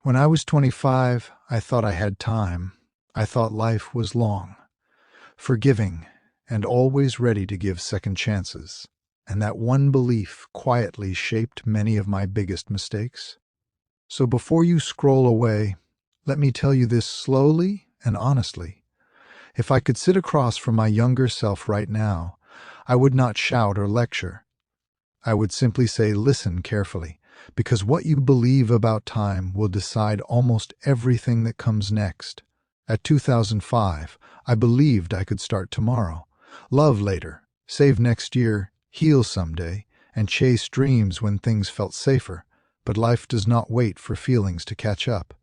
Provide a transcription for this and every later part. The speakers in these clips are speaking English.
When I was 25, I thought I had time. I thought life was long, forgiving, and always ready to give second chances. And that one belief quietly shaped many of my biggest mistakes. So before you scroll away, let me tell you this slowly and honestly. If I could sit across from my younger self right now, I would not shout or lecture. I would simply say, listen carefully, because what you believe about time will decide almost everything that comes next. At 2005, I believed I could start tomorrow, love later, save next year, heal someday, and chase dreams when things felt safer. But life does not wait for feelings to catch up.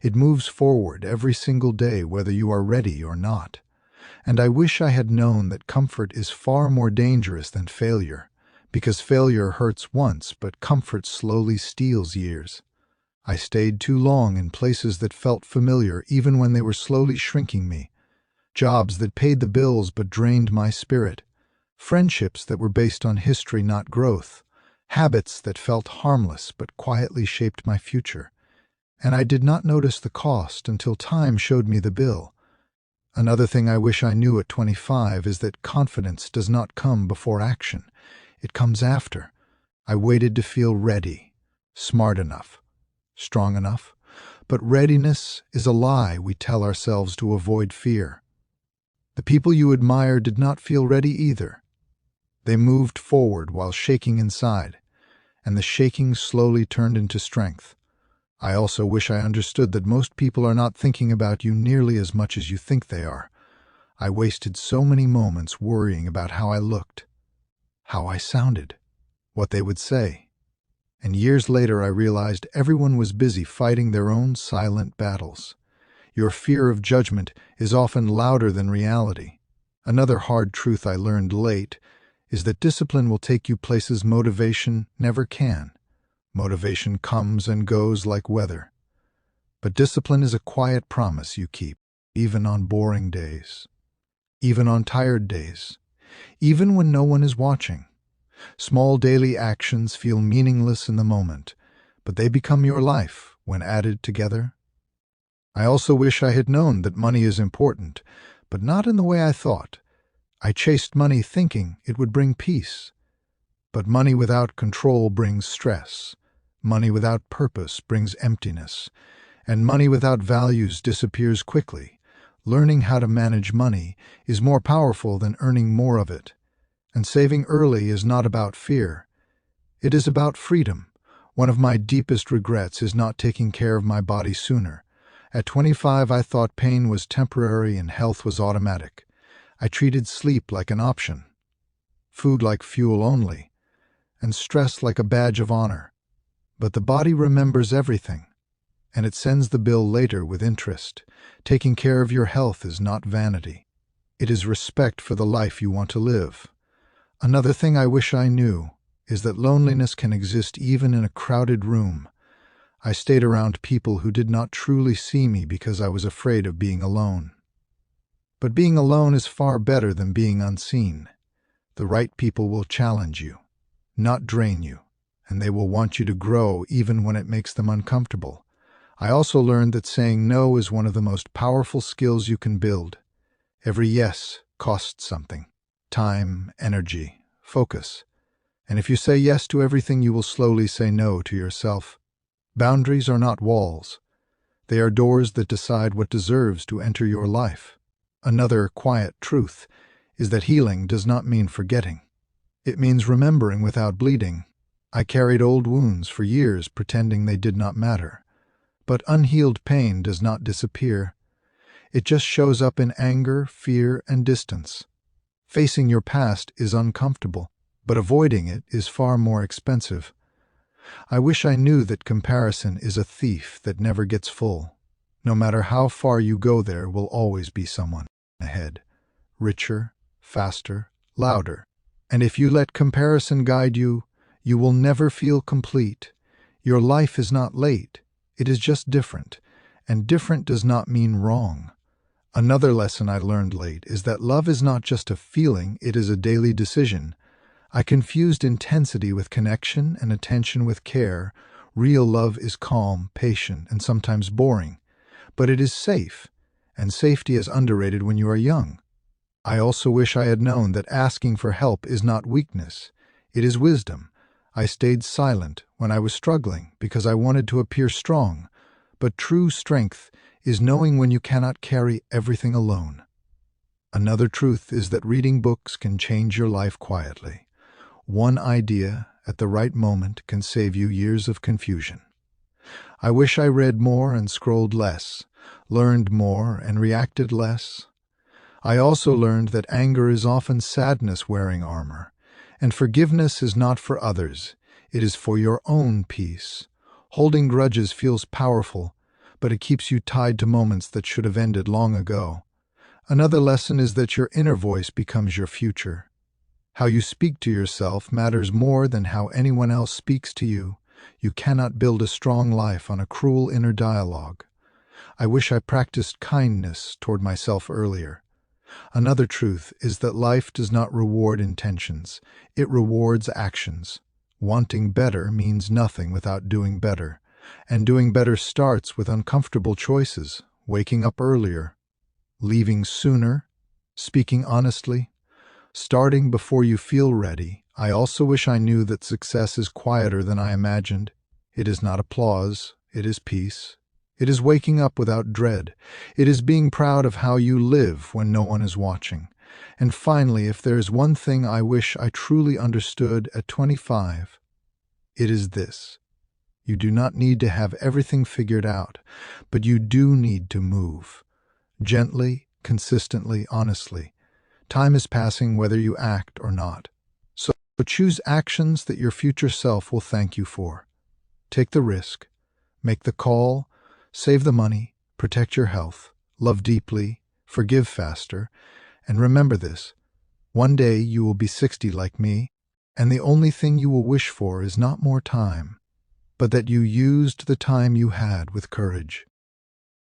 It moves forward every single day whether you are ready or not. And I wish I had known that comfort is far more dangerous than failure, because failure hurts once, but comfort slowly steals years. I stayed too long in places that felt familiar even when they were slowly shrinking me. Jobs that paid the bills but drained my spirit. Friendships that were based on history, not growth. Habits that felt harmless but quietly shaped my future. And I did not notice the cost until time showed me the bill. Another thing I wish I knew at 25 is that confidence does not come before action. It comes after. I waited to feel ready, smart enough, strong enough. But readiness is a lie we tell ourselves to avoid fear. The people you admire did not feel ready either. They moved forward while shaking inside, and the shaking slowly turned into strength. I also wish I understood that most people are not thinking about you nearly as much as you think they are. I wasted so many moments worrying about how I looked, how I sounded, what they would say. And years later I realized everyone was busy fighting their own silent battles. Your fear of judgment is often louder than reality. Another hard truth I learned late is that discipline will take you places motivation never can. Motivation comes and goes like weather. But discipline is a quiet promise you keep, even on boring days, even on tired days, even when no one is watching. Small daily actions feel meaningless in the moment, but they become your life when added together. I also wish I had known that money is important, but not in the way I thought. I chased money thinking it would bring peace. But money without control brings stress. Money without purpose brings emptiness. And money without values disappears quickly. Learning how to manage money is more powerful than earning more of it. And saving early is not about fear. It is about freedom. One of my deepest regrets is not taking care of my body sooner. At 25, I thought pain was temporary and health was automatic. I treated sleep like an option, food like fuel only, and stress like a badge of honor. But the body remembers everything, and it sends the bill later with interest. Taking care of your health is not vanity. It is respect for the life you want to live. Another thing I wish I knew is that loneliness can exist even in a crowded room. I stayed around people who did not truly see me because I was afraid of being alone. But being alone is far better than being unseen. The right people will challenge you, not drain you, and they will want you to grow even when it makes them uncomfortable. I also learned that saying no is one of the most powerful skills you can build. Every yes costs something: time, energy, focus. And if you say yes to everything, you will slowly say no to yourself. Boundaries are not walls. They are doors that decide what deserves to enter your life. Another quiet truth is that healing does not mean forgetting. It means remembering without bleeding. I carried old wounds for years pretending they did not matter. But unhealed pain does not disappear. It just shows up in anger, fear, and distance. Facing your past is uncomfortable, but avoiding it is far more expensive. I wish I knew that comparison is a thief that never gets full. No matter how far you go, there will always be someone ahead, richer, faster, louder. And if you let comparison guide you, you will never feel complete. Your life is not late, it is just different, and different does not mean wrong. Another lesson I learned late is that love is not just a feeling, it is a daily decision. I confused intensity with connection and attention with care, Real love is calm, patient, and sometimes boring, but it is safe, and safety is underrated when you are young. I also wish I had known that asking for help is not weakness, it is wisdom. I stayed silent when I was struggling because I wanted to appear strong, but true strength is knowing when you cannot carry everything alone. Another truth is that reading books can change your life quietly. One idea at the right moment can save you years of confusion. I wish I read more and scrolled less, learned more and reacted less. I also learned that anger is often sadness wearing armor, and forgiveness is not for others, it is for your own peace. Holding grudges feels powerful, but it keeps you tied to moments that should have ended long ago. Another lesson is that your inner voice becomes your future. How you speak to yourself matters more than how anyone else speaks to you. You cannot build a strong life on a cruel inner dialogue. I wish I practiced kindness toward myself earlier. Another truth is that life does not reward intentions, it rewards actions. Wanting better means nothing without doing better, and doing better starts with uncomfortable choices, waking up earlier, leaving sooner, speaking honestly, starting before you feel ready. I also wish I knew that success is quieter than I imagined. It is not applause, it is peace. It is waking up without dread. It is being proud of how you live when no one is watching. And finally, if there is one thing I wish I truly understood at 25, it is this. You do not need to have everything figured out, but you do need to move. Gently, consistently, honestly. Time is passing whether you act or not. So choose actions that your future self will thank you for. Take the risk. Make the call. Save the money. Protect your health. Love deeply. Forgive faster. And remember this. One day you will be 60 like me, and the only thing you will wish for is not more time, but that you used the time you had with courage.